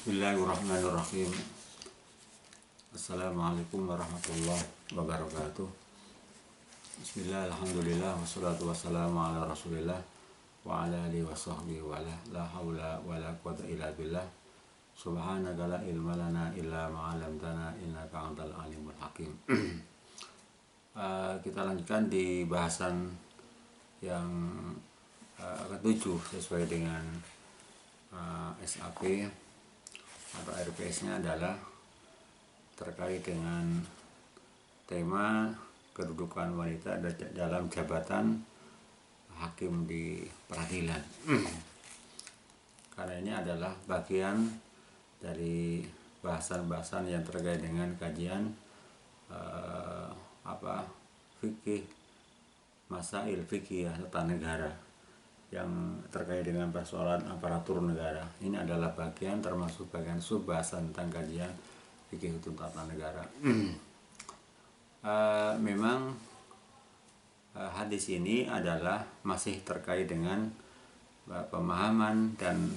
Bismillahirrahmanirrahim. Assalamualaikum warahmatullahi wabarakatuh. Bismillah, alhamdulillah, wassalatu wassalamu ala rasulillah wa ala alihi wa sahbihi wa la hawla wa la quwata illa billah. Subhanaka la ilma lana illa ma'alamtana innaka antal alimul hakim. Kita lanjutkan di bahasan yang ketujuh sesuai dengan SAP atau RPS-nya adalah terkait dengan tema kedudukan wanita dalam jabatan hakim di peradilan. Karena ini adalah bagian dari bahasan-bahasan yang terkait dengan kajian fikih, masail fikih tata negara yang terkait dengan persoalan aparatur negara. Ini adalah bagian termasuk bagian subbahasan tentang kajian fikih hukum tata negara. Memang hadis ini adalah masih terkait dengan pemahaman dan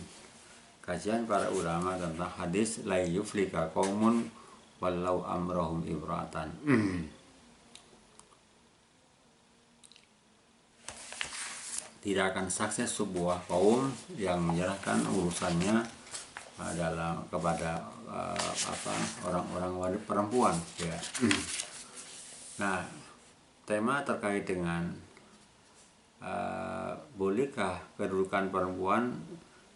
kajian para ulama tentang hadis la yuflika qaumun walau amrahum ibratan. Tidak akan sukses sebuah kaum yang menyerahkan urusannya kepada orang-orang perempuan, ya. Nah, tema terkait dengan bolehkah kedudukan perempuan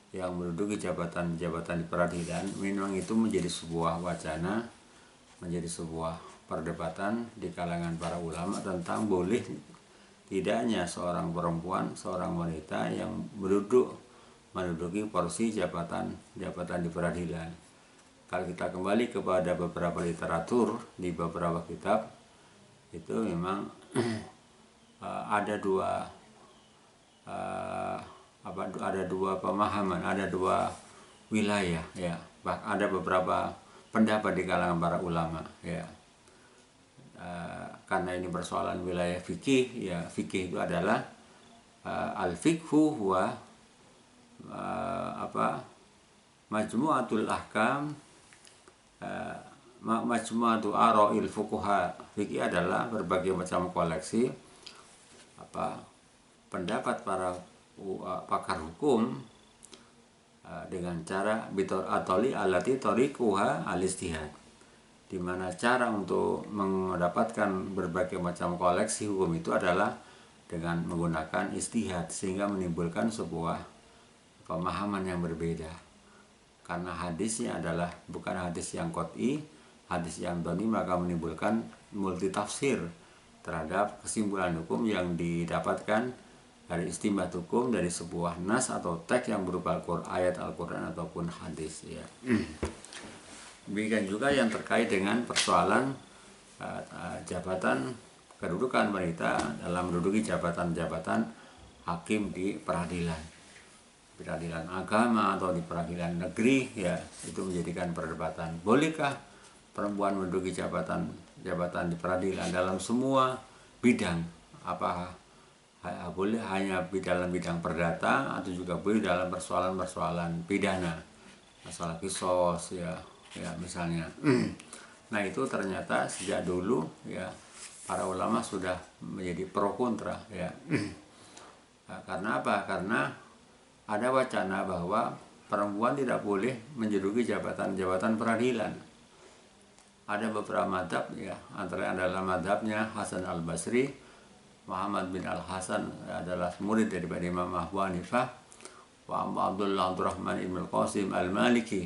yang menduduki jabatan-jabatan di peradilan, memang itu menjadi sebuah wacana, menjadi sebuah perdebatan di kalangan para ulama tentang boleh tidaknya seorang perempuan, seorang wanita yang menduduki porsi jabatan di peradilan. Kalau kita kembali kepada beberapa literatur di beberapa kitab, itu memang ada dua pemahaman, ada dua wilayah, ya. Ada beberapa pendapat di kalangan para ulama, ya. Karena ini persoalan wilayah fikih, ya. Fikih itu adalah al-fiqhu huwa majmu'atul ahkam, majmu'atu ara'il fuqaha. Fikih adalah berbagai macam koleksi pendapat para pakar hukum dengan cara atoli alati tariquha al-istihad, di mana cara untuk mendapatkan berbagai macam koleksi hukum itu adalah dengan menggunakan istihad, sehingga menimbulkan sebuah pemahaman yang berbeda. Karena hadisnya adalah bukan hadis yang qat'i, hadis yang dhani, maka menimbulkan multi tafsir terhadap kesimpulan hukum yang didapatkan dari istinbat hukum dari sebuah nas atau teks yang berupa ayat Al-Quran ataupun hadis, ya. Demikian juga yang terkait dengan persoalan jabatan kedudukan wanita dalam menduduki jabatan-jabatan hakim di peradilan agama atau di peradilan negeri, ya. Itu menjadikan perdebatan, bolehkah perempuan menduduki jabatan di peradilan dalam semua bidang, boleh hanya dalam bidang perdata atau juga boleh dalam persoalan-persoalan pidana, masalah kisos, ya misalnya. Nah, itu ternyata sejak dulu, ya, para ulama sudah menjadi pro kontra, ya. Karena apa? Karena ada wacana bahwa perempuan tidak boleh menduduki jabatan-jabatan peradilan. Ada beberapa madhab, ya, antara adalah madhabnya Hasan al-Basri. Muhammad bin al-Hasan adalah murid daripada Imam Abu Hanifah. Wa Abdullah Abdurrahman ibn al-Qasim al-Maliki,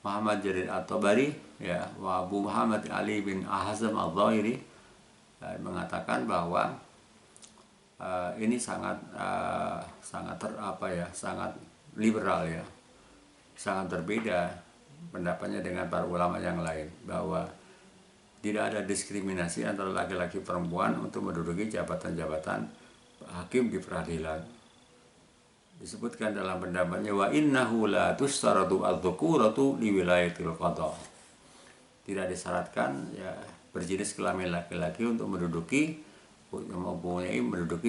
Muhammad Jarir at-Tabari, ya, wa Abu Muhammad Ali bin Ahzam al-Zahiri mengatakan bahwa ini sangat liberal, ya, sangat berbeda pendapatnya dengan para ulama yang lain, bahwa tidak ada diskriminasi antara laki-laki perempuan untuk menduduki jabatan-jabatan hakim di peradilan. Disebutkan dalam pendapatnya, wa innahu la tustaratu adz-dzukuratu li wilayatil qada. Tidak disyaratkan, ya, berjenis kelamin laki-laki untuk menduduki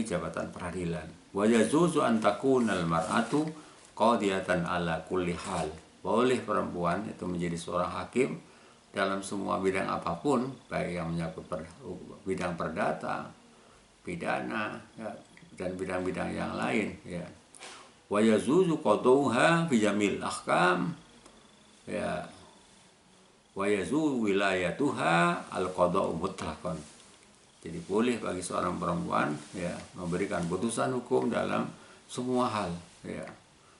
jabatan peradilan. Wa yajuzu an takunal mar'atu qadiyatan ala kulli hal boleh perempuan itu menjadi seorang hakim dalam semua bidang apapun, baik yang menyangkut bidang perdata, pidana, ya, dan bidang-bidang yang lain, ya. Wa yazuzu qadauha fi jamil ahkam, ya. Wa yazuzu wilayatuha al qada'u mutlaqan. Jadi boleh bagi seorang perempuan, ya, memberikan putusan hukum dalam semua hal, ya.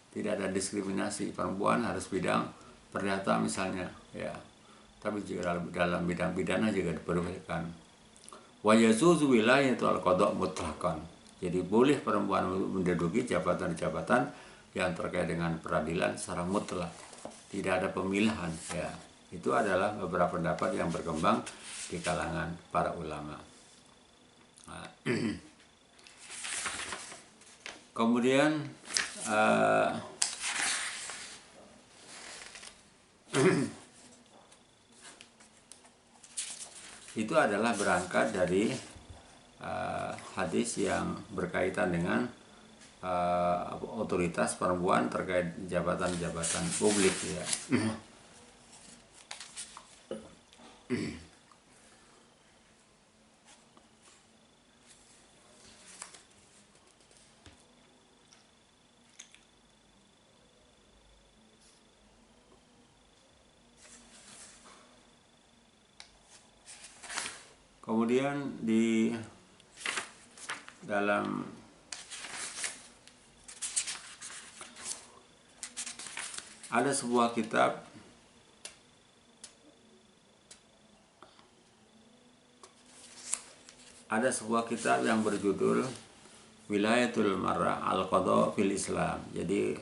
Tidak ada diskriminasi, perempuan harus bidang perdata misalnya, ya. Tapi juga dalam bidang pidana juga diperbolehkan. Wa yazuzu wilayatu al-qada' mutlaqan. Jadi boleh perempuan menduduki jabatan-jabatan yang terkait dengan peradilan secara mutlak. Tidak ada pemilihan, ya. Itu adalah beberapa pendapat yang berkembang di kalangan para ulama. Nah, kemudian itu adalah berangkat dari hadis yang berkaitan dengan otoritas perempuan terkait jabatan-jabatan publik, ya. Kemudian di dalam ada sebuah kitab yang berjudul Wilayatul Mar'ah al-Qada' fil Islam. Jadi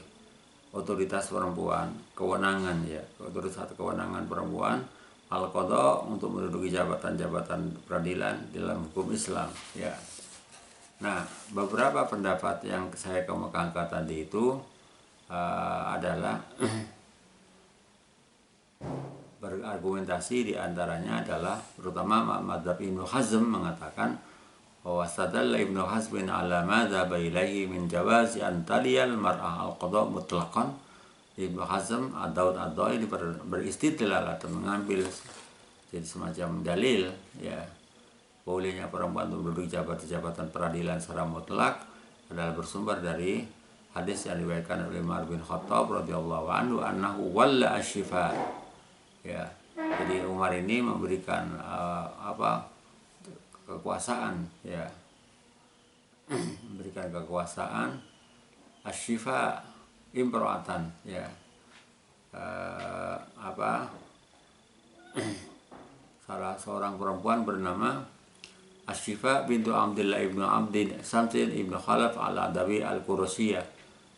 otoritas perempuan, kewenangan, ya, otoritas kewenangan perempuan al-Qada' untuk menduduki jabatan-jabatan peradilan dalam hukum Islam, ya. Nah, beberapa pendapat yang saya kemukakan tadi itu adalah berargumentasi, diantaranya adalah terutama madzhab Ibnu Hazm mengatakan bahwa stadalla Ibnu Hazm ala madzhab ilaihi min jawazi an taliyal mar'ah al-qada' mutlaqan. Ibnu Hazm ad-Daud ini beristidlal atau mengambil jadi semacam dalil, ya, bolehnya perempuan untuk menduduki jabatan peradilan secara mutlak adalah bersumber dari hadis yang diriwayatkan oleh Umar bin Khattab radhiyallahu anhu annahu walla asy-syifa, ya. Jadi Umar ini memberikan kekuasaan, ya, memberikan kekuasaan asy-syifa imro'atan, ya, salah seorang perempuan bernama Asy-Syifa bintu Abdillah ibnu Abdin Samsin ibnu Khalaf al-Adawi al-Qurasiyah,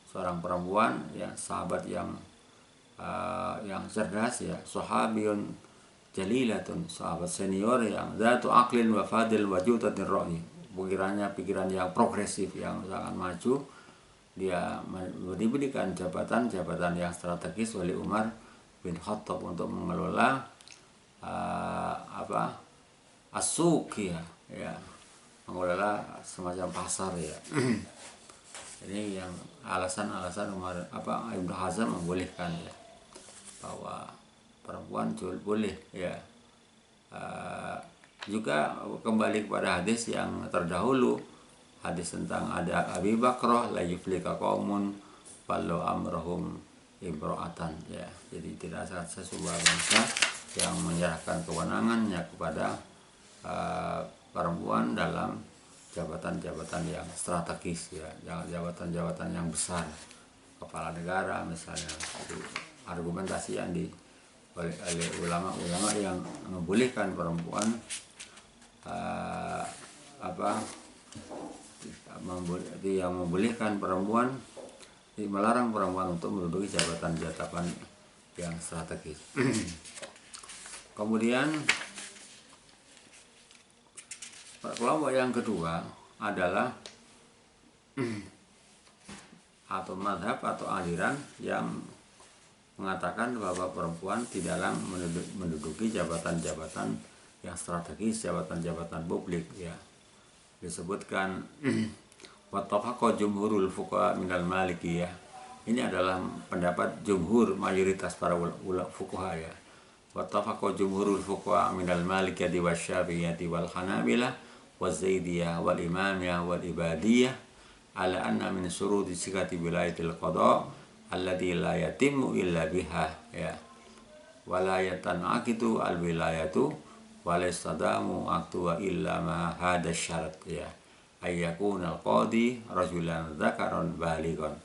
seorang perempuan, ya, sahabat yang cerdas, ya, sahabiyun jalilatun, sahabat senior yang zatu aqlin wa fadil wa jutatir ra'yi, pikiran yang progresif, yang sangat maju. Dia diberikan jabatan-jabatan yang strategis oleh Umar bin Khattab untuk mengelola as-suq, ya, mengelola semacam pasar, ya. Ini yang alasan-alasan Umar Ibnu Hazm membolehkan, ya, bahwa perempuan boleh, ya. Juga kembali kepada hadis yang terdahulu, hadis tentang ada Abi Bakrah la yuflika qaumun fallu amrahum imro'atan, ya. Jadi tidak ada sebuah bangsa yang menyerahkan kewenangannya kepada perempuan dalam jabatan-jabatan yang strategis, ya, jabatan-jabatan yang besar, kepala negara misalnya. Itu argumentasi yang oleh ulama-ulama yang membolehkan perempuan yang membolehkan perempuan, melarang perempuan untuk menduduki jabatan-jabatan yang strategis. Kemudian kelompok yang kedua adalah atau madhab atau aliran yang mengatakan bahwa perempuan tidaklah menduduki jabatan-jabatan yang strategis, jabatan-jabatan publik, ya. Disebutkan wattafaqa jumhurul fuqaha minal malikiyah, Ini adalah pendapat jumhur mayoritas para fuqaha ya. Wattafaqa jumhurul fuqaha minal malikiyati wasyafi'iyati wal hanabilah wazaidiyah wal imamiyah wal ibadiyah ala anna min syuruti sikati wilayatil qada alladhi la yatimmu illa biha ya. Wala yatanaqitu al wilayatu wala yastadamu aktuwa illa ma hada syarat ya. Ayyakuna al qadi rajulan dzakaron balighon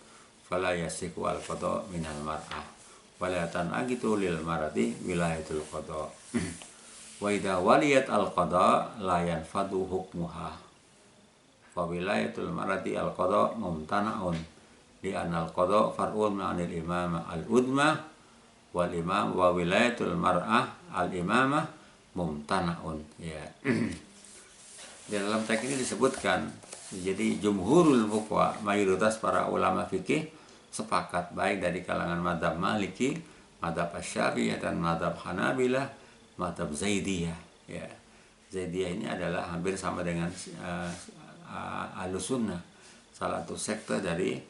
fala yasiku al qada minal mar'ah wala tanaqitu lil marati wilayatul qada. Wa idza waliyat al qada la yanfadu hukmuha fa wilayatul marati al qada mumtana'un li anna al qada far'un ma'anil imamah al udmah wal imam wa wilayatul mar'ah al imamah mumtana'un ya. Di dalam teks ini disebutkan, jadi jumhurul fuqaha mayoritas para ulama fikih sepakat baik dari kalangan mazhab Maliki, mazhab Asy-Syafi'iyah dan mazhab Hanabilah, mazhab Zaidiyah ya. Zaidiyah ini adalah hampir sama dengan Ahlussunnah, salah satu sekte dari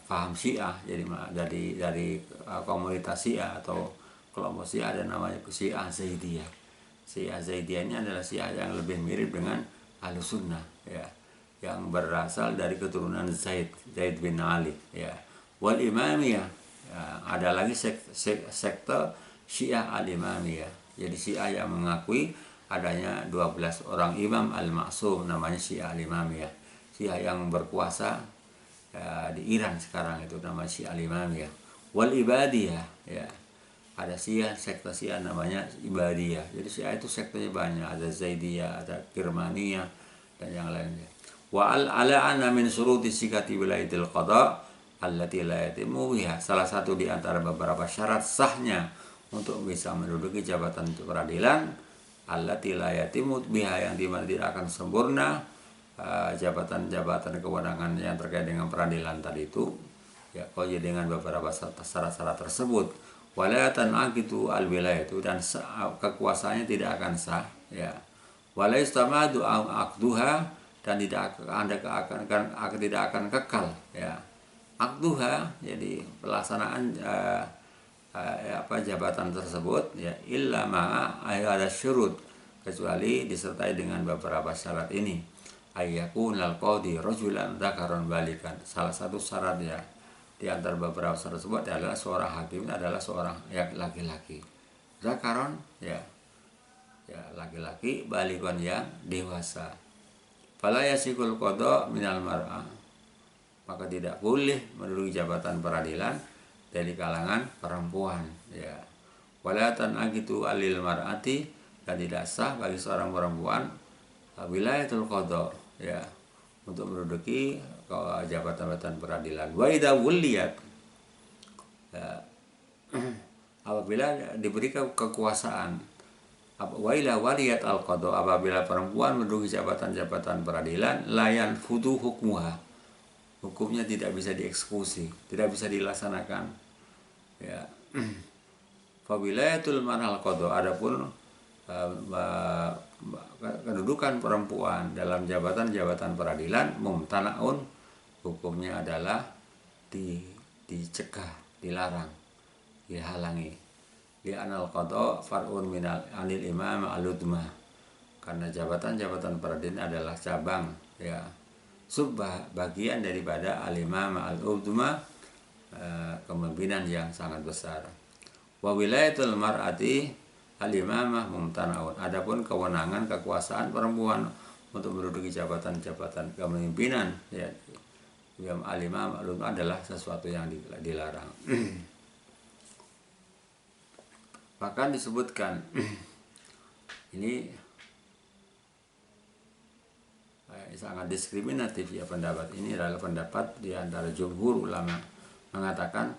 paham Syiah. Jadi dari komunitas Syiah atau kelompok Syiah ada namanya Syiah Zaidiyah. Syiah Zaidiyah ini adalah Syiah yang lebih mirip dengan Ahlussunnah ya, yang berasal dari keturunan Zaid bin Ali ya. Wal Imamiyah ya, ada lagi sekte Syiah al-Imamiyah. Jadi Syiah yang mengakui adanya 12 orang imam al-ma'sum, namanya Syiah al-Imamiyah. Syiah yang berkuasa ya, di Iran sekarang itu namanya Syiah al-Imamiyah. Wal Ibadiyah ya, ada Syiah, sekte Syiah namanya Ibadiyah. Jadi Syiah itu sektenya banyak, ada Zaidiyah, ada Kirmaniyah dan yang lainnya. Wa ala anna min syuruti sikati wilayatil qada allati la yatimu biha. Salah satu di antara beberapa syarat sahnya untuk bisa menduduki jabatan peradilan allati la yatimu biha, yang dimana tidak akan sempurna jabatan-jabatan kewenangan yang terkait dengan peradilan tadi itu ya, kalau dengan beberapa syarat-syarat tersebut. Walatan agitu al wilayah itu, dan kekuasaannya tidak akan sah ya. Walaistamadu akduha, dan tidak akan kekal ya. Akduha jadi pelaksanaan jabatan tersebut ya, illa ma ada syurut, kecuali disertai dengan beberapa syarat ini. Ayyakunal qadi rajulan dzakaron balikan. Salah satu syarat ya di antara beberapa syarat tersebut adalah seorang hakim adalah seorang yang laki-laki, zakaron ya laki-laki, balikon yang dewasa. Fala yasikul qada minal mar'ah, maka tidak boleh menduduki jabatan peradilan dari kalangan perempuan ya. Wala tanaqitu alil mar'ati, dan tidak sah bagi seorang perempuan wilayatul qada ya, untuk menduduki jabatan-jabatan peradilan. Wa idza wuliyat ya, apabila diberi kekuasaan, wa ila waliyat al qada, apabila perempuan menduduki jabatan-jabatan peradilan, layan fudu hukmuha, hukumnya tidak bisa dieksekusi, tidak bisa dilaksanakan ya. Fa wilayatul mar'al qada, adapun kedudukan perempuan dalam jabatan-jabatan peradilan mumtana'un, hukumnya adalah dicegah, dilarang, dihalangi. Li anal qada far'un minal anil imam al-udmah, karena jabatan-jabatan peradilan adalah cabang ya, bagian daripada al-imam al-udmah, kepemimpinan yang sangat besar. Wa wilayatul mar'ati al-imamah mumtana'un, adapun kewenangan kekuasaan perempuan untuk menduduki jabatan-jabatan kepemimpinan ya, yang al-imam al-udmah adalah sesuatu yang dilarang. Bahkan disebutkan ini sangat diskriminatif ya, pendapat ini adalah pendapat di antara jumhur ulama, mengatakan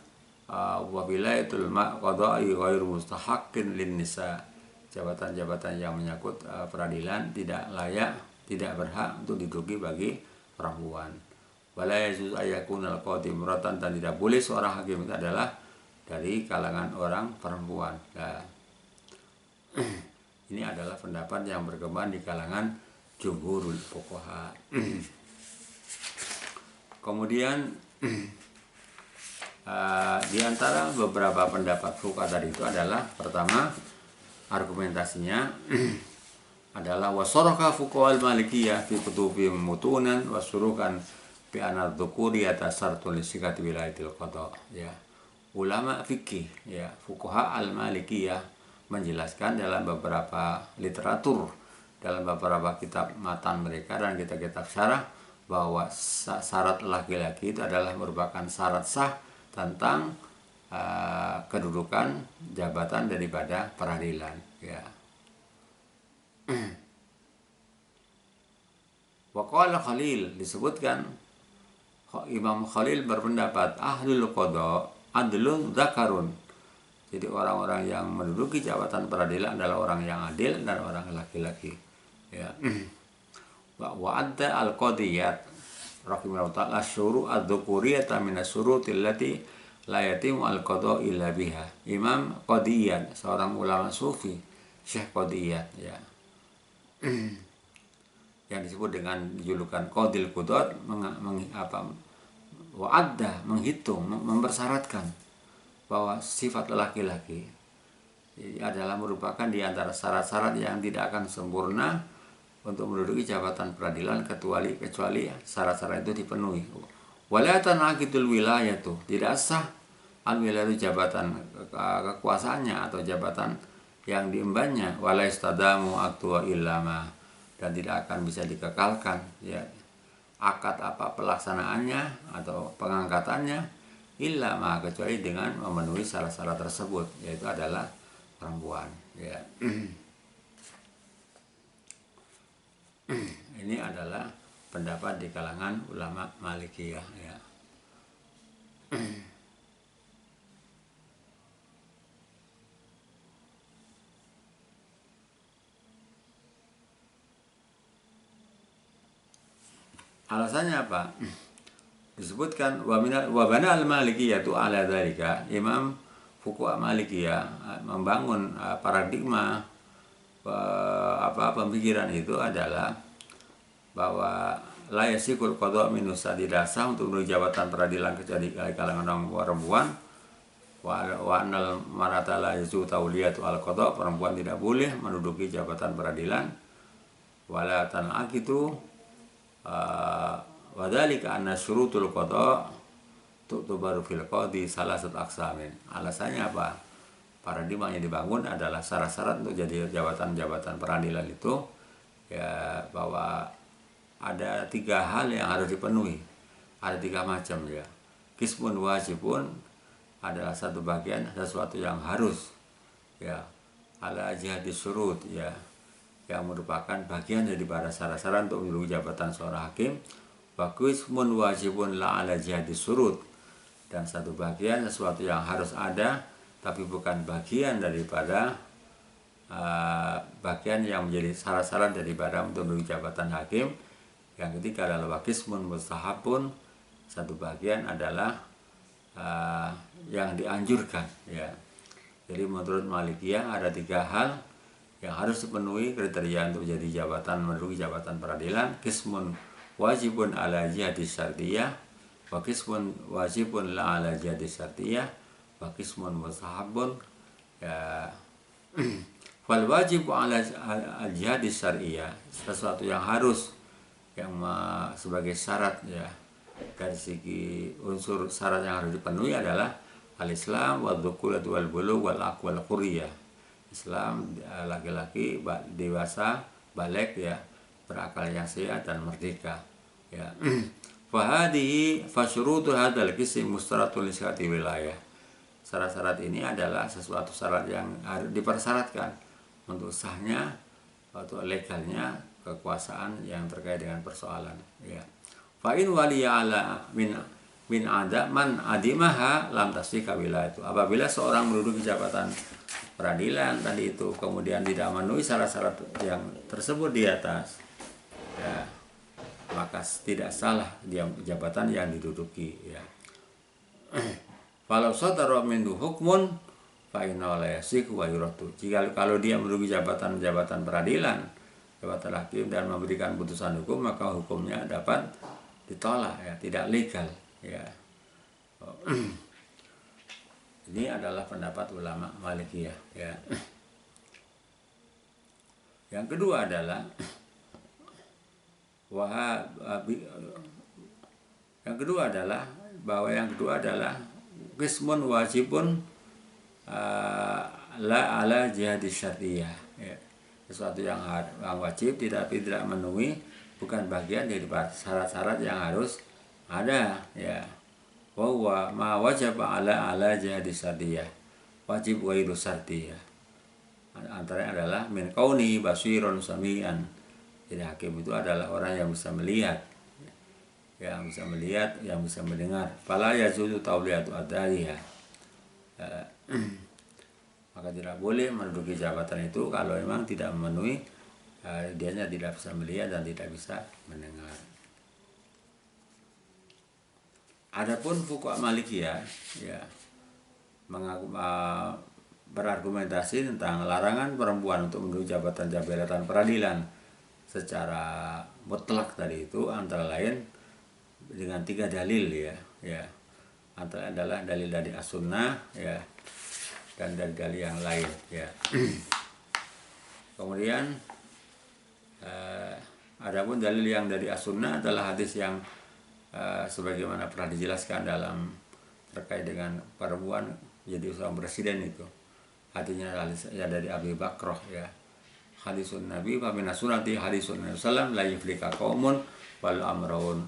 wa wilayatul qada'i ghairu mustahaqqin lin nisa, jabatan-jabatan yang menyangkut peradilan tidak layak, tidak berhak untuk diduduki bagi perempuan. Wala yajuz ayakunal qadi muratan, dan tidak boleh seorang hakim itu adalah dari kalangan orang perempuan. Nah, ini adalah pendapat yang berkembang di kalangan jumhurul fuqaha. Kemudian Di antara beberapa pendapat fuqaha tadi itu adalah pertama argumentasinya adalah wasaraka fuqaha al-malikiyah fi kutubihim mutunan wasurukan bi anad dzukuri atasartu lisikati wilayatil qada ya. Ulama fikih ya fuqaha al-malikiyah menjelaskan dalam beberapa literatur, dalam beberapa kitab matan mereka dan kitab-kitab syarah bahwa syarat laki-laki itu adalah merupakan syarat sah tentang kedudukan jabatan daripada peradilan ya. Waqala Khalil, disebutkan Imam Khalil berpendapat ahlul qada adlun zakarun. Jadi orang-orang yang menduduki jabatan peradilan adalah orang yang adil dan orang laki-laki ya. Wa adda al-qadiyat rahimahullah ta'ala syuru ad-dzukuriyata min as-syurutil lati la yatimu al-qada illa biha. Imam Qadiyat, seorang ulama sufi, Syekh Qadiyat ya. Yang disebut dengan julukan Qadil Qudat wa'adda menghitung, mempersyaratkan bahwa sifat laki-laki adalah merupakan di antara syarat-syarat yang tidak akan sempurna untuk menduduki jabatan peradilan kecuali syarat-syarat itu dipenuhi. Wala tanaqidul wilayatu, tidak sah al-wilayatu jabatan kekuasaannya atau jabatan yang diembannya, wala istadamu aktua illama, dan tidak akan bisa dikekalkan ya akad apa pelaksanaannya atau pengangkatannya illama kecuali dengan memenuhi syarat-syarat tersebut, yaitu adalah perempuan ya. Ini adalah pendapat di kalangan ulama Malikiyah ya. Alasannya apa? Disebutkan wa bana al-malikiyah itu ala dzalika. Imam fuqaha Malikiyah membangun paradigma pemikiran itu adalah bahwa la yasikul qada min usadidasa untuk menuju jabatan peradilan kecuali kalangan orang perempuan. Wa anal marata la yazu tauliyatu al qada, perempuan tidak boleh menduduki jabatan peradilan. Wala tan'aqitu wa dzalika anna syurutul qada tu'tabaru fil qadi salasat aqsamin. Alasannya apa? Paradigma yang dibangun adalah syarat-syarat untuk jadi jabatan-jabatan peradilan itu ya, bahwa ada 3 hal yang harus dipenuhi, ada 3 macam ya. Qismun wajibun adalah satu bagian sesuatu yang harus ya, ala jihadis syurut ya, yang merupakan bagian daripada syarat-syarat untuk menduduki jabatan seorang hakim. Wa qismun wajibun la ala jihadis syurut, dan satu bagian sesuatu yang harus ada tapi bukan bagian daripada bagian yang menjadi syarat-syarat daripada untuk menduduki jabatan hakim. Yang ketiga adalah waqismun mustahabun, satu bagian adalah yang dianjurkan ya. Jadi menurut Malikiyah ada 3 hal yang harus dipenuhi kriteria untuk jadi jabatan menduduki jabatan peradilan. Qismun wajibun ala jihadis syartiyah, wa qismun wajibun la ala jihadis syartiyah, wa qismun mustahabun ya. Fal wajibu ala al-jihadis syar'iyah, sesuatu yang harus yang sebagai syarat ya, dari segi unsur syarat yang harus dipenuhi adalah al-Islam wa dzukura wal bulugh wal aqwal quriyah. Islam, laki-laki dewasa, balik ya, berakal yang sehat dan merdeka ya. Fahadihi fasyurutu hadzal qism mustaratun li sihhati wilayah. Syarat-syarat ini adalah sesuatu syarat yang harus dipersyaratkan untuk sahnya atau legalnya kekuasaan yang terkait dengan persoalan ya. Fa in waliya ala min ada man adimaha lam tasika wilayah itu. Apabila seorang menduduki jabatan peradilan tadi itu kemudian tidak memenuhi syarat-syarat yang tersebut di atas ya, maka tidak salah dia jabatan yang diduduki ya. Falau sadara minhu hukmun fa inna la yasiku wa yuratu. Kalau dia menduduki jabatan peradilan, jabatan hakim dan memberikan putusan hukum, maka hukumnya dapat ditolak ya, tidak legal ya. Ini adalah pendapat ulama Malikiyah ya. Yang kedua adalah yang kedua adalah qismun wajibun la ala jihad syar'iyah ya. Sesuatu yang wajib tidak memenuhi, bukan bagian dari syarat-syarat yang harus ada ya. Wa huwa ma wajaba ala jihad syar'iyah wajib ghairu syar'iyah. Antaranya adalah min kauni basirun sami'an. Jadi hakim itu adalah orang yang bisa melihat, yang bisa mendengar. Fala yajuzu tawliyatu adariha. Maka tidak boleh menduduki jabatan itu kalau memang tidak memenuhi, dianya tidak bisa melihat dan tidak bisa mendengar. Adapun fuqaha Malikiyah ya berargumentasi tentang larangan perempuan untuk menduduki jabatan peradilan secara mutlak tadi itu, antara lain dengan 3 dalil ya. Antara adalah dalil dari as-sunnah ya, dan dari dalil yang lain ya. Kemudian adapun dalil yang dari as-sunnah adalah hadis yang sebagaimana pernah dijelaskan dalam terkait dengan perempuan jadi seorang presiden itu. Hadisnya ya dari Abi Bakrah ya. Hadisun Nabi wa min sunnati hadisun Nabi sallam la yuflika qaumun wal amrun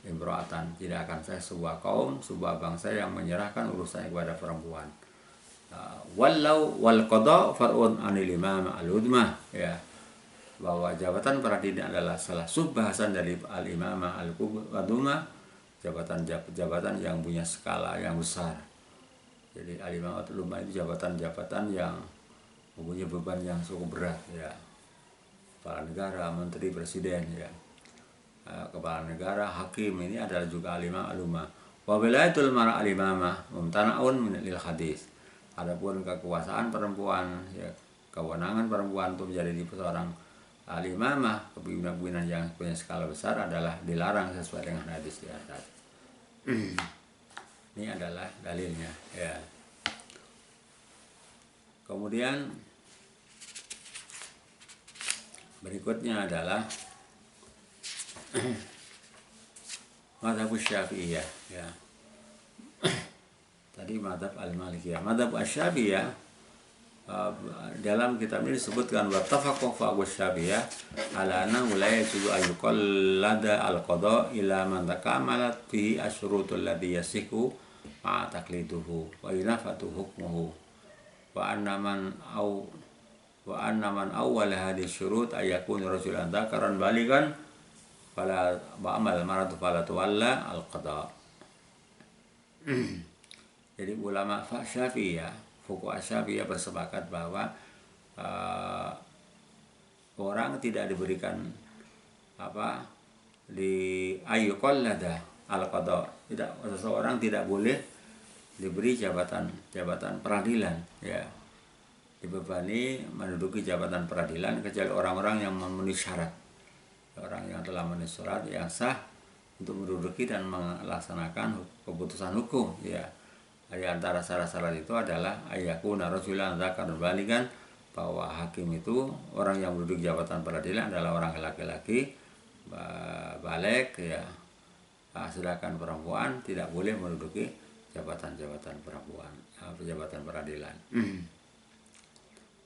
imra'atan. Tidak akan saya sebuah kaum, sebuah bangsa yang menyerahkan urusannya kepada perempuan. Walau wal qada far'un anil imam al-udmah ya. Bahwa jabatan peradilan adalah salah subbahasan dari al-imamah al-udmah, jabatan yang punya skala yang besar. Jadi al-imamah al-udmah itu jabatan yang mempunyai beban yang cukup berat ya. Kepala negara, menteri, presiden ya. Kepala negara, hakim ini adalah juga al-imamah al-udmah. Wa wilayatul mar'a al-imamah mumtana'un min al-hadis. Adapun kekuasaan perempuan ya, kewenangan perempuan untuk menjadi seorang al-imamah, kepemimpinan yang punya skala besar adalah dilarang sesuai dengan hadis di atas. Ini adalah dalilnya ya. Kemudian berikutnya adalah mazhab Syafi'iyah ya. Tadi mazhab al-Malikiyah. Mazhab Asy-Syafi'iyah dalam kitab ini disebutkan wa tafaqqa fa Asy-Syafi'iyah ala annahu la yajuzu ayyuqallada al-qada ila man takamalat fi asyrutul ladzi yasihu ma taqliduhu wa yunafatu hukmuhu wa anna man awwal hadhihi syurut ayakun rajulan dzakaran baligan fala ba'amal maratu fala tuwalla al-qada. Jadi ulama Syafi'iyah, fuqaha Syafi'iyah bersepakat bahwa orang tidak diberikan ayyuqallada al-qada. Seseorang tidak boleh diberi jabatan peradilan ya, dibebani menduduki jabatan peradilan kecuali orang-orang yang memenuhi syarat, orang yang telah memenuhi syarat yang sah untuk menduduki dan melaksanakan keputusan hukum ya. Di antara syarat-syarat itu adalah ayyakuna rajulan dzakaran baligan, bahwa hakim itu orang yang menduduki jabatan peradilan adalah orang laki-laki baligh ya. Sedangkan perempuan tidak boleh menduduki jabatan peradilan.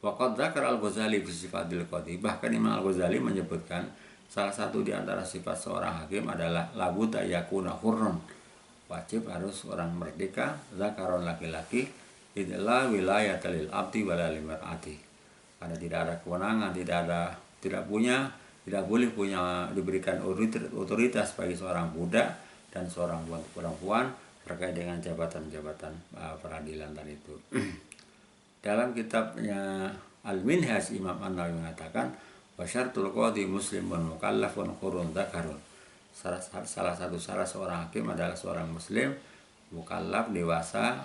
Waqad dzakara al-Ghazali fi sifatil qadhi. Bahkan Imam Al-Ghazali menyebutkan salah satu di antara sifat seorang hakim adalah labudda yakuna hurrun. Wajib harus orang merdeka, zakaron laki-laki, idza wilayata lil abdi wala lil mar'ati. Karena tidak ada kewenangan, tidak boleh diberikan otoritas bagi seorang budak dan seorang perempuan terkait dengan jabatan-jabatan peradilan tadi itu. Dalam kitabnya Al-Minhaj, Imam An-Nawawi mengatakan wa syartul qadhi muslimun mukallafun hurrun dzakarun. Salah satu syarat seorang hakim adalah seorang muslim mukallaf, dewasa,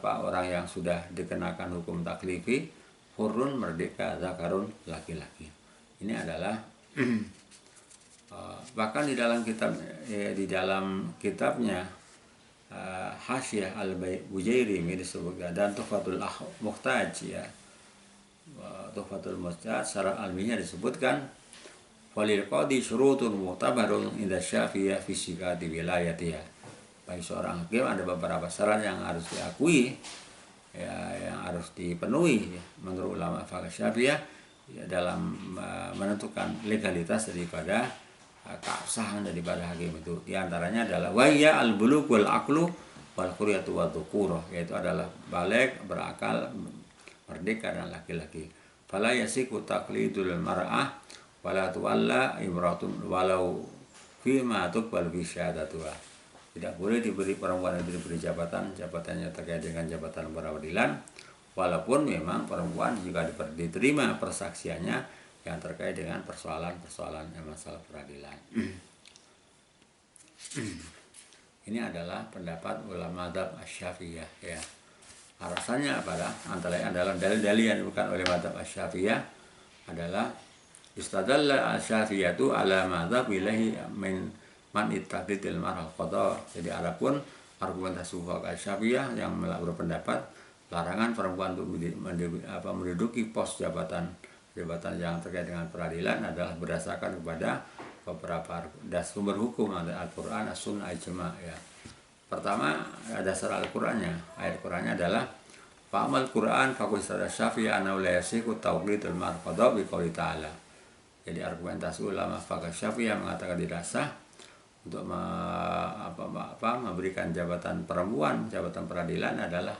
orang yang sudah dikenakan hukum taklifi, hurrun merdeka, zakarun laki-laki. Ini adalah bahkan di dalam kitabnya Hasyah Al-Bujairimi disebutkan, dan Tuhfatul Muhtaj ya. Tuhfatul Muhtaj secara alminya disebutkan walil qadi syurutun mu'tabarun inda Syafi'iyah fi sikati wilayatiha. Bagi seorang hakim ada beberapa syarat yang harus diakui ya, yang harus dipenuhi ya, menurut ulama fikih Syafi'iyah ya, dalam menentukan legalitas daripada keabsahan daripada hakim itu. Di antaranya adalah waya al-bulugh wal aqlu wal quryatu wa dhukurah, yaitu adalah balik, berakal, merdeka dan laki-laki. Fala yasiku taqlidul mar'ah wala tuwalla imratun walau fima tuqbal bi syahadatuha. Tidak boleh diberi perempuan yang diberi jabatannya terkait dengan jabatan peradilan, walaupun memang perempuan juga diterima persaksiannya yang terkait dengan persoalan masalah peradilan. Ini adalah pendapat ulama madzhab Asy-Syafi'iyah ya. Alasannya antara lain adalah dalil-dalil yang diberikan oleh madzhab Asy-Syafi'iyah adalah istadalla Asy-Syafi'iyatu ala madzhab ilahi min man ittaqidil mar'al qada. Jadi adapun argumentasi fuqaha Asy-Syafi'iyah yang berpendapat larangan perempuan untuk menduduki pos jabatan yang terkait dengan peradilan adalah berdasarkan kepada beberapa sumber hukum, ada Al-Quran, As-Sunnah, Ijma ya. Pertama, dasar Al-Qurannya, ayat Qurannya adalah fa'amal Quran faqul Syafi'i annahu la yasihu tawqidul marqadha bi qouli ta'ala. Jadi argumentasi ulama fikih Syafi'i yang mengatakan tidak sah untuk memberikan jabatan perempuan, jabatan peradilan adalah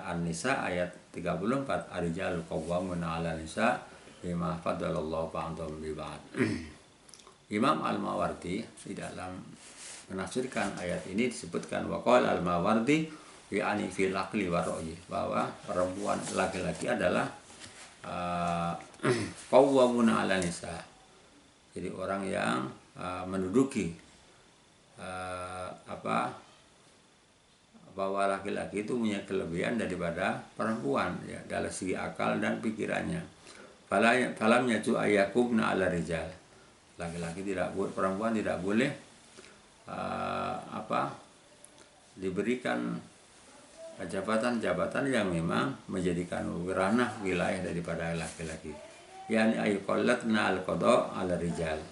An-Nisa ayat 34, ar-rijalu qawwamuna 'alan nisa bima faddalallahu ba'dahum bi ba'd. Imam Al-Mawardi di dalam menafsirkan ayat ini disebutkan waqala Al-Mawardi yani fil aqli wa ra'yi, bahwa perempuan laki-laki adalah qawwamuna 'alan nisa. Jadi orang yang menduduki bahwa laki-laki itu punya kelebihan daripada perempuan ya, dalam segi akal dan pikirannya. Falam yaju ayakubna ala rijal. Laki-laki tidak boleh, perempuan tidak boleh diberikan jabatan-jabatan yang memang menjadikan ranah wilayah daripada laki-laki. Yani ayqallatna al-qada ala rijal.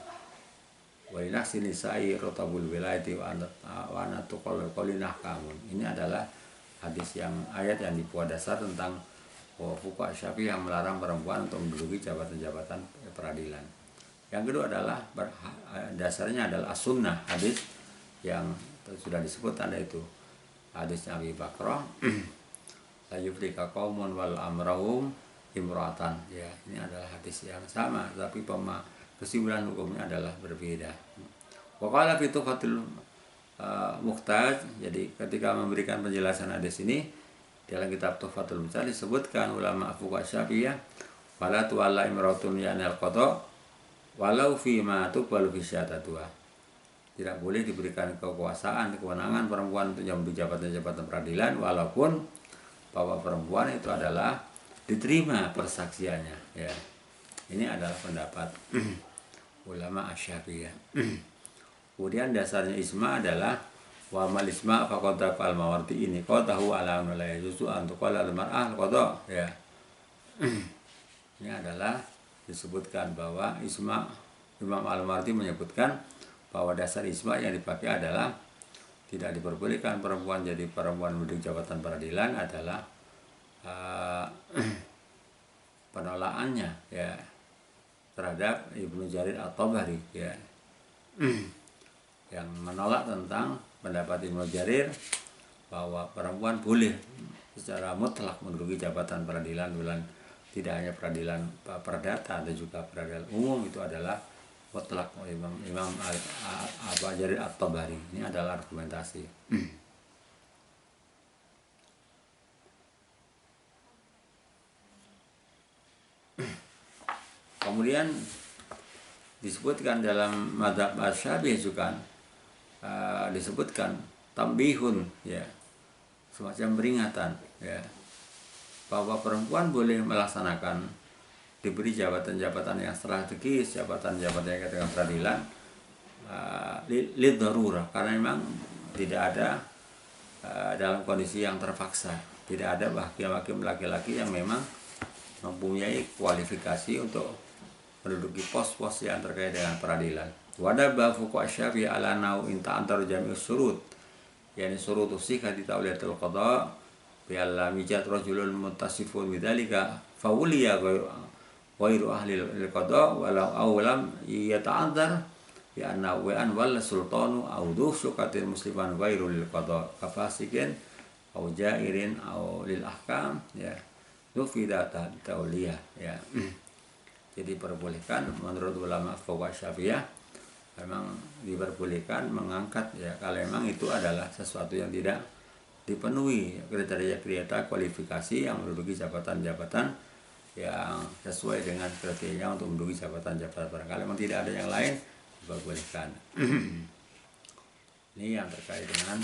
Wa inasi nisa'i rotabul wilayati wa anatuqalinah kamun. Ini adalah ayat yang dibuat dasar tentang fuqaha Syafi'i yang melarang perempuan untuk menduduki jabatan-jabatan peradilan. Yang kedua adalah dasarnya adalah as-sunnah, hadis yang sudah disebut tanda itu. Hadis Abi Bakrah la yuflika qaumun wal amrahum imra'atan. Ya, ini adalah hadis yang sama tapi kesimpulan hukumnya adalah berbeda. Waqala fi Tuhfatul Muhtaj, jadi ketika memberikan penjelasan hadis ini dalam kitab Tuhfatul Muhtaj disebutkan ulama fuqaha Syafi'iyah wala tuwalla imratun yanal qada walau fi ma tuqbalu fi syahadatuha. Tidak boleh diberikan kekuasaan, kewenangan perempuan untuk menjadi jabatan-jabatan peradilan walaupun bahwa perempuan itu adalah diterima persaksiannya ya. Ini adalah pendapat ulama Asy-Syafi'iyah. Kemudian dasarnya ijma adalah wa mal isma faqad al Mawardi ini qadahu ala la yajuzu an tuqala al mar'ah qada ya. Ini adalah disebutkan bahwa ijma, Imam Al-Mawardi menyebutkan bahwa dasar ijma yang dipakai adalah tidak diperbolehkan perempuan jadi perempuan menduduki jabatan peradilan adalah penolakannya ya terhadap Ibnu Jarir At-Tabari ya, yang menolak tentang pendapat Ibnu Jarir bahwa perempuan boleh secara mutlak menduduki jabatan peradilan, tidak hanya peradilan perdata dan juga peradilan umum, itu adalah mutlak Imam Jarir At-Tabari. Ini adalah argumentasi. Kemudian disebutkan dalam madzhab Asy-Syafi'i juga disebutkan tambihun ya, semacam peringatan ya, bahwa perempuan boleh melaksanakan diberi jabatan-jabatan yang strategis, jabatan-jabatan yang dengan peradilan lid darurah, karena memang tidak ada dalam kondisi yang terpaksa. Tidak ada hakim-hakim laki-laki yang memang mempunyai kualifikasi untuk menduduki pos-pos yang terkait dengan peradilan. Wadaba fuqaha Syafi'i ala nau inta antar jami'us surut, yani surutu sihhati tauliyatul qada bi alla mijat rajulun muttasifun bidzalika fawliya ghairu ahli al-qada walau awlam yata'adzar bi anna wa an wal sultanu aw du syukatil musliman ghairu lil qada kafasikin aw jairin aw lil ahkam ya tufida tauliyah ya. Jadi diperbolehkan menurut ulama fuqaha Syafi'iyah memang diperbolehkan mengangkat ya kalau memang itu adalah sesuatu yang tidak dipenuhi kriteria-kriteria kualifikasi yang menduduki jabatan-jabatan yang sesuai dengan kriteria untuk menduduki jabatan-jabatan. Kalau memang tidak ada yang lain diperbolehkan. Ini yang terkait dengan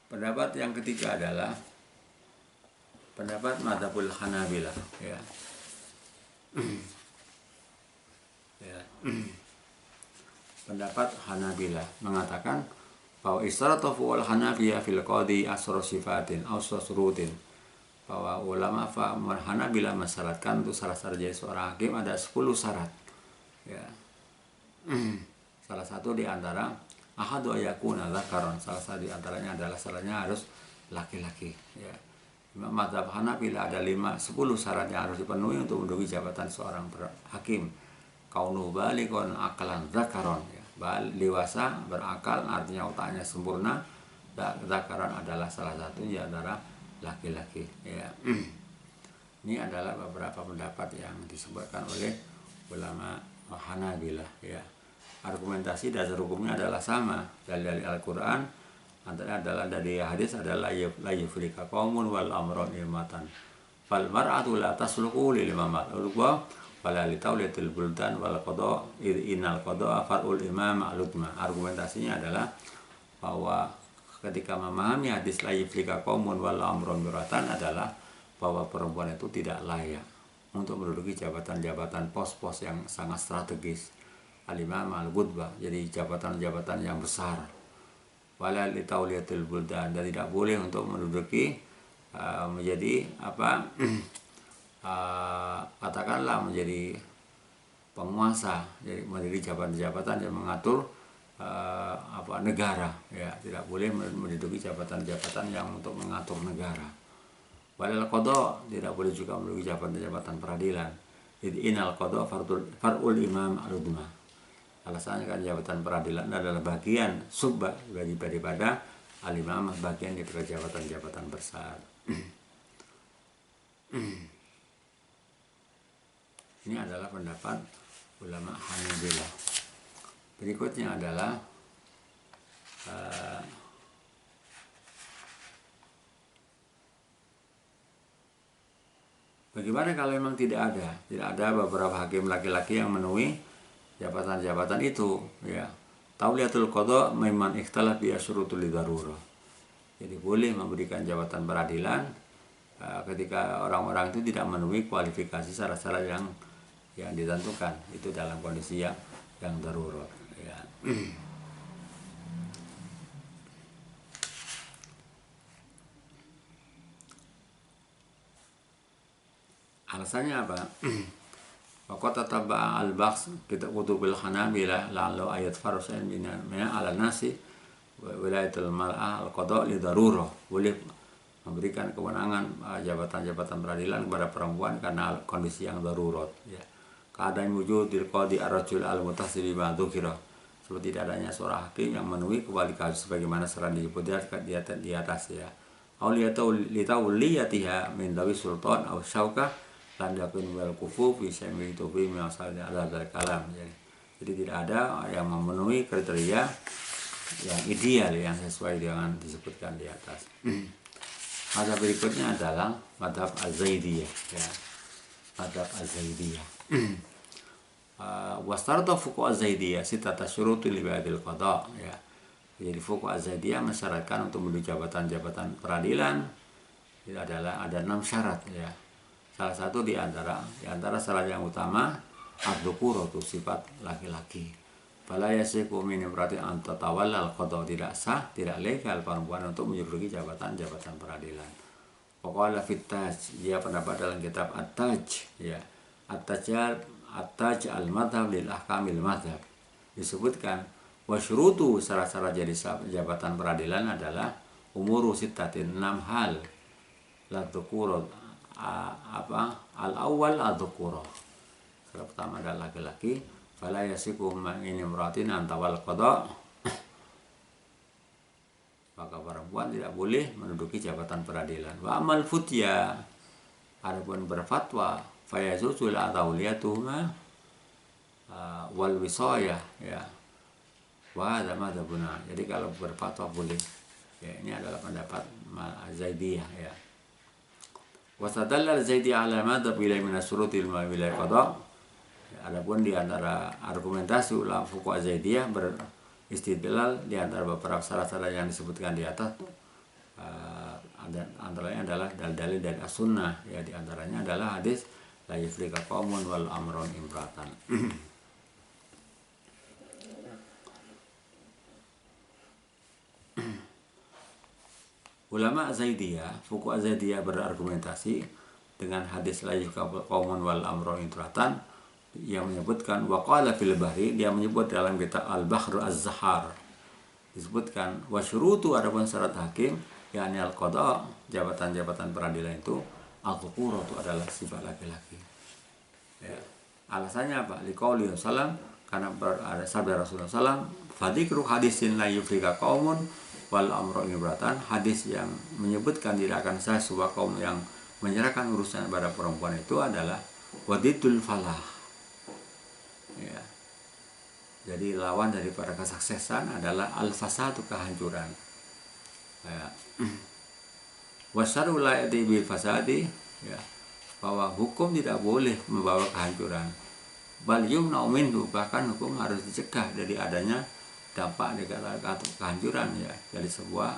pendapat yang ketiga adalah pendapat Madzhabul Hanabilah ya. Ya. Pendapat Hanabilah mengatakan bahwa istaratu wal Hanabiya fil qadi asra sifatin aw surutin, bahwa ulama Hanabilah mensyaratkan untuk syarat jadi seorang hakim ada 10 syarat ya. Salah satu di antara ahadu ayakuna dzakaron, salah satu di antaranya adalah syaratnya harus laki-laki ya. Madzhab Hanabilah ada 10 syarat yang harus dipenuhi untuk menduduki jabatan seorang hakim. Kaunuhu balighan aqlan dzakaron ya. Dewasa, berakal, artinya otaknya sempurna. Dzakaron adalah salah satu di antara laki-laki ya. Ini adalah beberapa pendapat yang disebutkan oleh ulama Hanabilah ya. Argumentasi dasar hukumnya adalah sama dari Al-Qur'an, antara adalah dari hadis adalah la yufrika qaumun wal amrun ilmatan fal mar'atu la tasluqu lil imamat wa wala li tawliyatil buldan wal qada innal qada farul imam alutma. Argumentasinya adalah bahwa ketika memahami hadis la yufrika qaumun wal amrun biratan adalah bahwa perempuan itu tidak layak untuk menduduki jabatan-jabatan pos-pos yang sangat strategis al-imam al-ghudbah, jadi jabatan-jabatan yang besar. Wala li tauliyatil buldan, dan tidak boleh untuk menduduki menjadi katakanlah menjadi penguasa, jadi menjadi jabatan-jabatan yang mengatur negara ya, tidak boleh menduduki jabatan-jabatan yang untuk mengatur negara. Walal qada, tidak boleh juga menduduki jabatan-jabatan peradilan. Jadi inal qada farul imam al-udma. Alasannya kan jabatan peradilan adalah bagian daripada al-imam, bagian daripada jabatan-jabatan besar. Ini adalah pendapat ulama Hanabilah. Berikutnya adalah bagaimana kalau memang tidak ada beberapa hakim laki-laki yang memenuhi jabatan-jabatan itu ya. Tauliyatul qada memang ikhtilaf bi asyurutul darurah. Jadi boleh memberikan jabatan peradilan ketika orang-orang itu tidak memenuhi kualifikasi syarat-syarat yang ditentukan, itu dalam kondisi yang darurat ya. Alasannya apa? Waqat tataba al-bakhs kita kutubil Hanabilah lalu ayat farusain mina ala nasi wilayatul mar'ah al-qada li darurah, boleh memberikan kewenangan jabatan-jabatan peradilan kepada perempuan karena kondisi yang darurat ya. Keadaan wujudil qadi ar-rajul al-muttasil bima dzukira, seperti tidak adanya seorang hakim yang memenuhi kualifikasi sebagaimana secara disebut di atas ya. Auliyatu litawliyatiha min dawi sultan aw syauka lan yakun wal kufu fi syami tubi misalnya ada kalam ya. Jadi tidak ada yang memenuhi kriteria yang ideal yang sesuai dengan disebutkan di atas. Madzhab berikutnya adalah madzhab Az-Zaidiyah ya. Madzhab Az-Zaidiyah. Wastarata fuqaha Az-Zaidiyah sitata syurutul li ba'dil qada ya. Jadi fuqaha Az-Zaidiyah mensyaratkan untuk menduduki jabatan-jabatan peradilan itu adalah ada 6 syarat ya. Salah satu di antara syarat yang utama ad-dzukura, sifat laki-laki. Fala yasiku min imratin an tatawalla al-qada, tidak sah, tidak legal perempuan untuk menduduki jabatan-jabatan peradilan. Waqala fit Taj, dia pendapat dalam kitab At-Taj, ya. At-Taj al-madhab lil ahkamil madhab. Disebutkan wasyurutu, syarat-syarat jadi jabatan peradilan adalah umuru sittatin, 6 hal. La dzukura, al-awwal adzukura. Syarat pertama adalah laki-laki. Fala yasiku min imratin an tawal qada, maka perempuan tidak boleh menduduki jabatan peradilan. Wa amal futya, adapun berfatwa, fayazuzu la tawliyatuhuma wal wisayah, ya. Wa hadza madzhabuna. Jadi kalau berfatwa boleh. Ya, ini adalah pendapat Zaidiyah, ya. Wa tadalla Zaidiyah ala madzhab ila min asyurutil wilayah qada. Adapun di antara argumentasi ulama fuqaha Zaidiyah beristidlal di antara beberapa syarat-syarat yang disebutkan di atas, antaranya adalah dalil dari as-sunnah, ya. Di antaranya adalah hadis la yufrika qaumun wal amrun imratan. Ulama Zaidiyah, fuqaha Zaidiyah berargumentasi dengan hadis la yufrika qaumun wal amrun imratan, yang menyebutkan waqala fil bahri, dia menyebut dalam kitab Al-Bahr Az-Zahar, disebutkan wasyurutu, adapun syarat hakim yakni al-qada, jabatan-jabatan peradilan itu al-dzukura, itu adalah sifat laki-laki, ya. Alasannya apa? Liqauli sallam, karena ada sabda Rasulullah sallam, fadzikru hadisin la yufrika qaumun wal amru imratan, hadis yang menyebutkan tidak akan sah sebuah kaum yang menyerahkan urusan pada perempuan itu adalah wadidul falah, ya. Jadi lawan daripada kesuksesan adalah al-fasadu, kehancuran, ya. Wasyar'u la ya'ti bil fasadi, ya, bahwa hukum tidak boleh membawa kehancuran. Bal yumna'u minhu, bahkan hukum harus dicegah dari adanya dampak kehancuran, ya, dari sebuah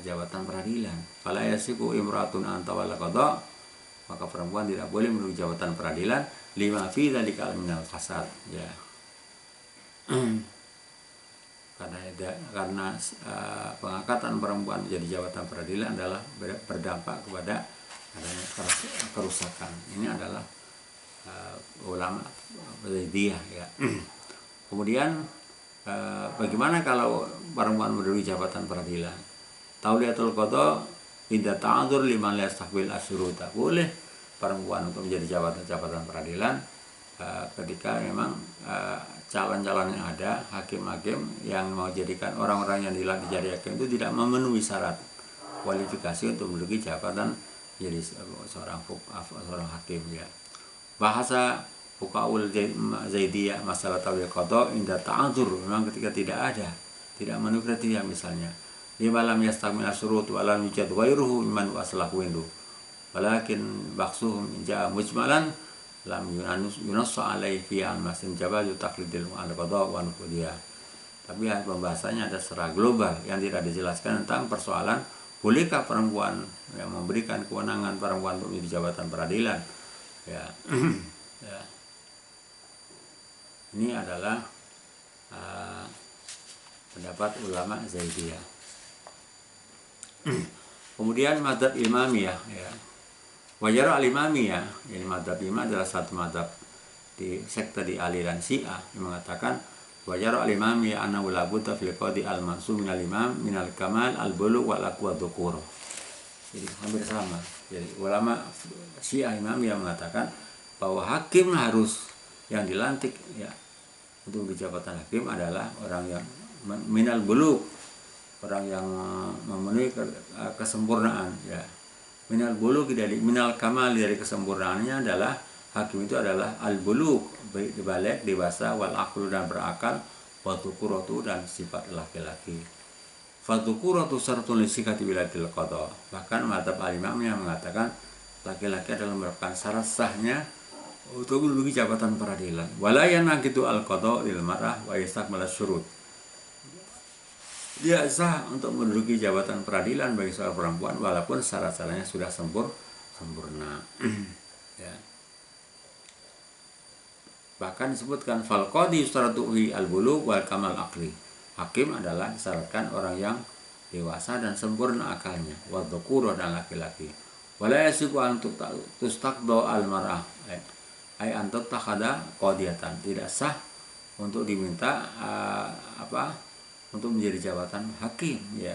jabatan peradilan. Fala yasiku imratun an tawalla qada, maka perempuan tidak boleh menduduki jabatan peradilan lima fi dzalika minal fasad, ya. Karena pengangkatan perempuan menjadi jabatan peradilan adalah berdampak kepada adanya kerusakan. Ini adalah ulama Zaidiyah, ya. Kemudian bagaimana kalau perempuan menduduki jabatan peradilan? Tauliyatul qada inda ta'adzur liman la yastaqbil asyuruta, boleh perempuan untuk menjadi jabatan peradilan ketika memang calon-calon yang ada, hakim-hakim yang mau jadikan orang-orang yang jadi hakim itu tidak memenuhi syarat kualifikasi untuk menduduki jabatan jadi seorang hakim, ya. Bahasa fuqaul Zaidiyah masalah tawil qada inda ta'adzur, memang ketika tidak memenuhi kriteria, misalnya lima lam yastamil asyurut wa lam yujad ghairuhu mimman waslahu indu, walakin baksuhum ja'a mujmalan lam yunassa alaihi fi al-masin jabal taqlidil al-qada wa nufudiyah. Tapi pembahasannya ada secara global yang tidak dijelaskan tentang persoalan bolehkah perempuan yang memberikan kewenangan perempuan untuk menjadi jabatan peradilan, ya. Ya. Ini adalah pendapat ulama Zaidiyah. Kemudian madzhab Imamiyah, ya. Wajar al-Imamiyah, ini madzhab Imam adalah satu madzhab di sekte di aliran Syiah yang mengatakan wajar al-Imamiyah anna la budda fil qadi al-mansub minal imam minal kamal al-bulugh wal aqwa dhukur. Jadi hampir sama. Jadi ulama Syiah Imamiyah mengatakan bahwa hakim harus yang dilantik, ya, untuk di jabatan hakim adalah orang yang minal bulugh, orang yang memenuhi kesempurnaan, ya. Minal bulugh dari minal kamal, dari kesempurnaannya adalah hakim itu adalah al bulugh, balik dewasa, wal aqlu dan berakal, wa dhukuratu dan sifat laki-laki. Fa dhukuratu syartun li sihhati wilayatil qada. Bahkan madzhab al-Imam yang mengatakan laki-laki adalah merupakan syarat sahnya untuk menduduki jabatan peradilan. Wala yanaqidu al-qada lil mar'ah wa yastakmal asyurut. Dia sah untuk menduduki jabatan peradilan bagi seorang perempuan walaupun syarat-syaratnya sudah sempurna. Ya. Bahkan disebutkan fal qadi yustaratuhi al-bulugh wal kamal aqli. Hakim adalah disyaratkan orang yang dewasa dan sempurna akalnya, wa dzukura dan laki-laki. Wala yasiqu an tustaqdo al-mar'ah. Ai antat takhada qadiyatan. Tidak sah untuk diminta untuk menjadi jabatan hakim, ya.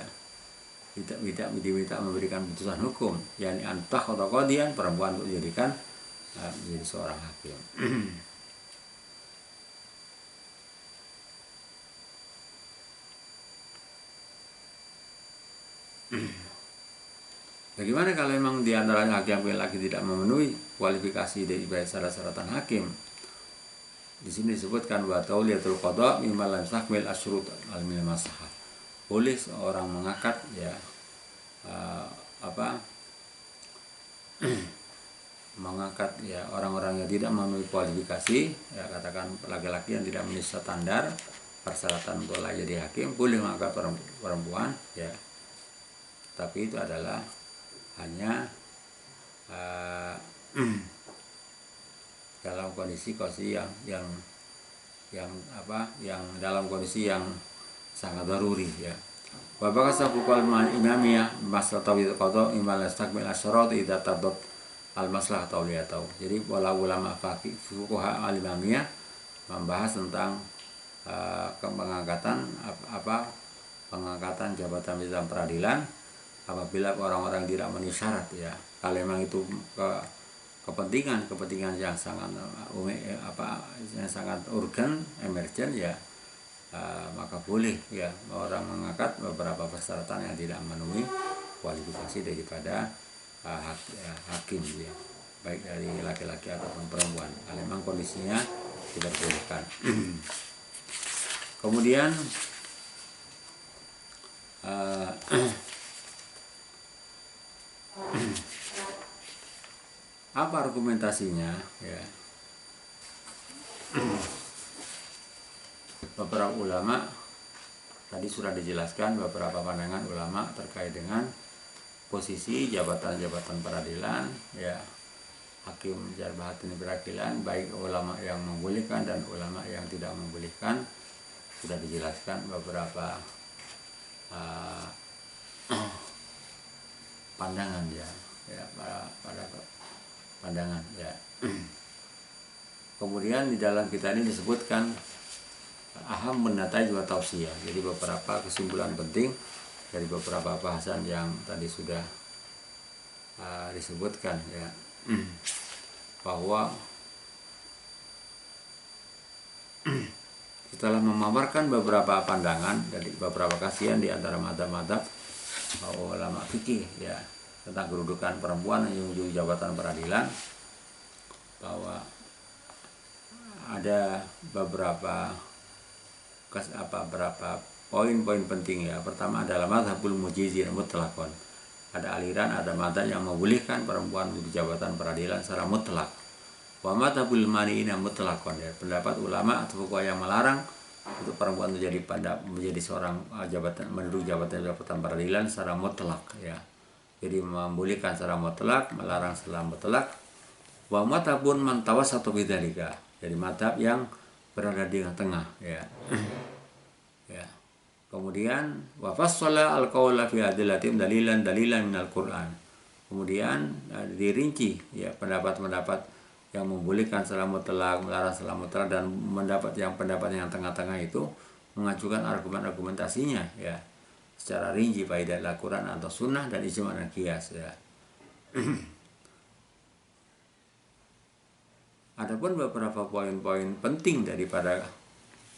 Tidak diminta memberikan putusan hukum, yakni antah atau qadiyan, perempuan untuk dijadikan menjadi seorang hakim. Bagaimana kalau memang di antara hakim laki tidak memenuhi kualifikasi dari syarat-syaratan hakim? Di sini disebutkan wa tauliyatul qada mimma lam yastakmil asyrut al-maslahah. Boleh seorang mengangkat, ya, mengangkat, ya, orang-orang yang tidak memenuhi kualifikasi, ya, katakan laki-laki yang tidak memenuhi standar persyaratan untuk jadi hakim, boleh mengangkat perempuan, ya. Tapi itu adalah hanya dalam kondisi yang dalam kondisi yang sangat daruri, ya. Wa baqasa fuqal imamiyah maslahatu qada imal istakmil asyarat idza tadat al maslahah tauliyatau. Jadi ulama fuqaha al-imamiyah membahas tentang pengangkatan jabatan peradilan apabila orang-orang tidak memenuhi syarat, ya. Kalau memang itu kepentingan yang sangat yang sangat urgen, emergen, ya, maka boleh, ya, orang mengangkat beberapa persyaratan yang tidak memenuhi kualifikasi daripada hakim, ya, baik dari laki-laki ataupun perempuan. Kalau memang kondisinya diperbolehkan. Kemudian apa argumentasinya, ya? Beberapa ulama tadi sudah dijelaskan beberapa pandangan ulama terkait dengan posisi jabatan-jabatan peradilan, ya, hakim jarbahatin peradilan, baik ulama yang membolehkan dan ulama yang tidak membolehkan. Sudah dijelaskan beberapa pandangan, ya, pada pandangan, ya. Kemudian di dalam kita ini disebutkan aham menatai juga tausiyah. Jadi beberapa kesimpulan penting dari beberapa bahasan yang tadi sudah disebutkan, ya, bahwa setelah memaparkan beberapa pandangan dari beberapa kajian di antara madzhab ulama fikih, ya, tentang kedudukan perempuan yang menjadi jabatan peradilan, bahwa ada beberapa poin-poin penting, ya. Pertama adalah madzhabul mujizin mutlaqan. Ada aliran, ada madzhab yang membolehkan perempuan menjadi jabatan peradilan secara mutlak. Wa madzhabul mani'ina mutlaqan, ya, pendapat ulama atau fuqaha yang melarang untuk perempuan menjadi seorang menduduki jabatan peradilan secara mutlak, ya. Jadi membolehkan secara mutlak, melarang secara mutlak. Wa madzhabun man tawassata bidzalika. Jadi madzhab yang berada di tengah, ya. Ya. Kemudian wa fassala al-qaula fi adillatin dalilan minal Qur'an. Kemudian dirinci, ya, pendapat-pendapat yang membolehkan secara mutlak, melarang secara mutlak, dan pendapat yang tengah-tengah itu mengajukan argumentasinya, ya, secara rinci baik dari Al-Quran atau Sunnah dan ijma' dan qiyas, ya. Adapun beberapa poin-poin penting daripada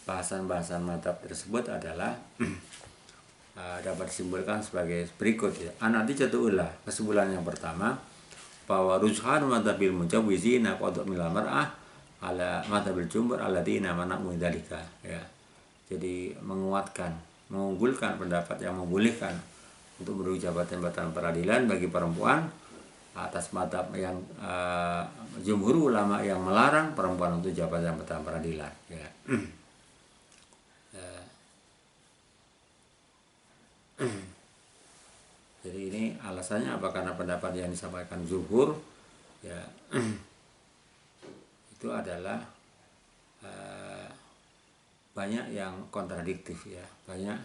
bahasan-bahasan madzhab tersebut adalah dapat disimpulkan sebagai berikut, ya. An-natijatu'ullah, kesimpulan yang pertama, bahwa rujhan madzhabil mujawwizina qadha milal mar'ah ala madzhabil jumhur alladziina mana'u dzalika, ya. Jadi mengunggulkan pendapat yang membolehkan untuk menduduki jabatan peradilan bagi perempuan atas madzhab yang jumhur ulama yang melarang perempuan untuk jabatan peradilan, ya. Jadi ini alasannya apa? Karena pendapat yang disampaikan jumhur, ya, itu adalah banyak yang kontradiktif ya, banyak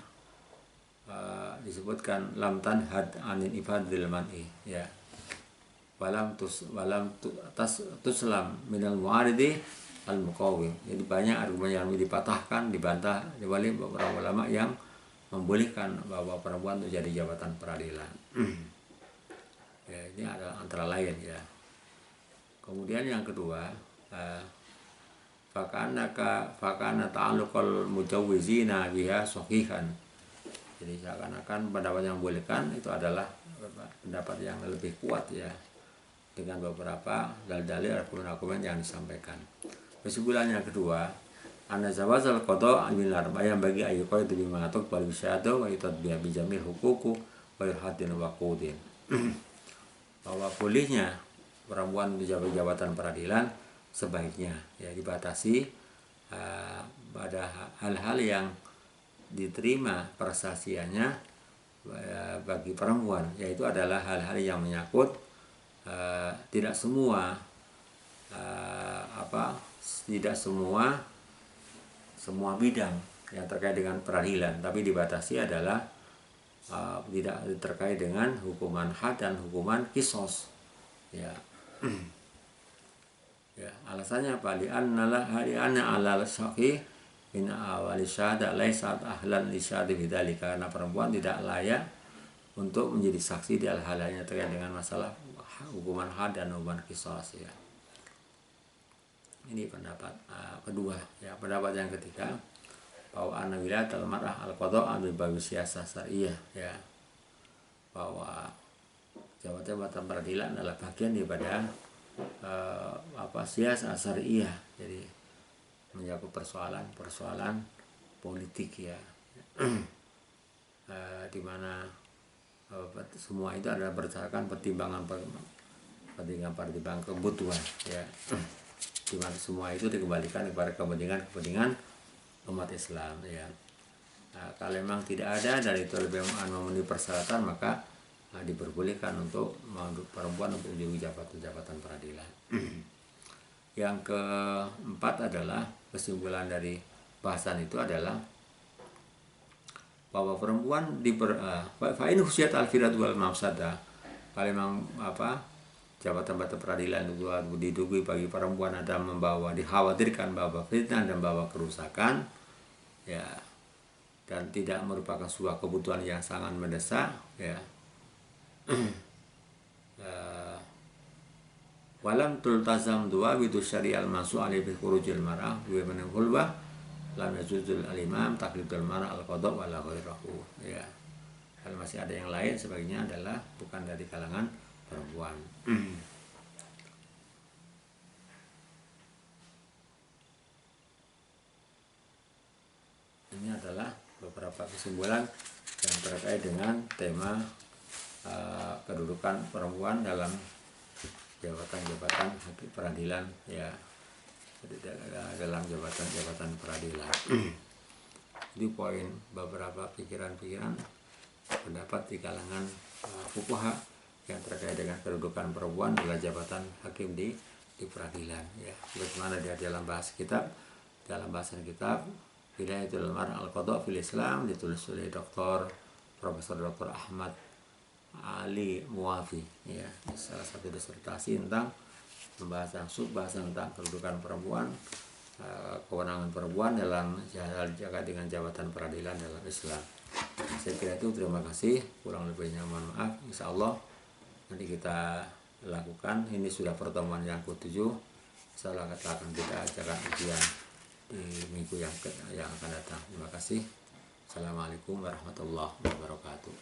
disebutkan lam tanhad anil ifadil man'i ya, walam tuslam minal mu'aridi al muqawwim. Jadi banyak argumen yang dipatahkan, dibantah oleh beberapa ulama yang membolehkan bahwa perempuan itu jadi jabatan peradilan. Ya, ini adalah antara lain ya. Kemudian yang kedua, fakana ta'alluqal mujawwizina biha sahihan. Jadi seakan-akan pendapat yang bolehkan itu adalah pendapat yang lebih kuat ya, dengan beberapa dalil argumen-argumen yang disampaikan. Kesimpulan yang kedua, anna zawazal qada' min arba'in bagi ayu qaidu bima tuqbal bisyahada wa yutadbiya bi jamil huququ wa yurhatin wa qudin. Bahwa bolehnya perempuan di jabatan peradilan sebaiknya ya dibatasi pada hal-hal yang diterima persaksiannya bagi perempuan, yaitu adalah hal-hal yang menyangkut tidak semua bidang yang terkait dengan peradilan, tapi dibatasi adalah tidak terkait dengan hukuman had dan hukuman kisos ya. Ya, alasannya apa? Li'anna alal syaqi min awali syahada laisat ahlan li syahadi bidzalika, karena perempuan tidak layak untuk menjadi saksi di hal-hal yang terkait dengan masalah hukuman had dan hukuman kisos ya. Ini pendapat kedua ya. Pendapat yang ketiga, bahwa anna wilayatul mar'ah al-qada' bi babi siyasah syariah ya, bahwa jabatan peradilan adalah bagian daripada siyasah syariah, jadi menyangkut persoalan politik ya. Di mana semua itu adalah berdasarkan pertimbangan kebutuhan ya, di mana semua itu dikembalikan kepada kepentingan umat Islam ya. Kalau memang tidak ada dan itu lebih memenuhi persyaratan, maka diperbolehkan untuk perempuan untuk menjadi jabatan peradilan. Yang keempat adalah kesimpulan dari bahasan itu adalah bahwa perempuan fa'in husiyat al-firat wal mafsadah, kalau memang jabatan peradilan itu diduga bagi perempuan ada dikhawatirkan bahwa fitnah dan bahwa kerusakan ya, dan tidak merupakan sebuah kebutuhan yang sangat mendesak ya. Walam tultazam dua bidu syari'al masuk alih bi khurujil mar'ah wa min khulwah lam yajuzul al-imam taqlidul mar'ah al-qada' wala ghairahu ya. Kalau masih ada yang lain sebagiannya adalah bukan dari kalangan perempuan. Ini adalah beberapa kesimpulan yang terkait dengan tema kedudukan perempuan dalam jabatan peradilan ya, dalam jabatan peradilan. Jadi poin beberapa pikiran-pikiran pendapat di kalangan fuqaha yang terkait dengan kedudukan perempuan dalam jabatan hakim di peradilan ya. Bagaimana dia dalam bahasan kitab Wilayatul Mar'ah al-Qada' fil Islam, ditulis oleh Profesor Dr. Ahmad Ali Muwafi ya, salah satu disertasi tentang pembahasan tentang kedudukan perempuan, kewenangan perempuan dalam jaga dengan jabatan peradilan dalam Islam. Saya kira itu, terima kasih, kurang lebihnya mohon maaf. Insyaallah nanti kita lakukan, ini sudah pertemuan yang ke-7, insyaallah akan kita ajarkan ujian di minggu yang akan datang. Terima kasih. Assalamualaikum warahmatullahi wabarakatuh.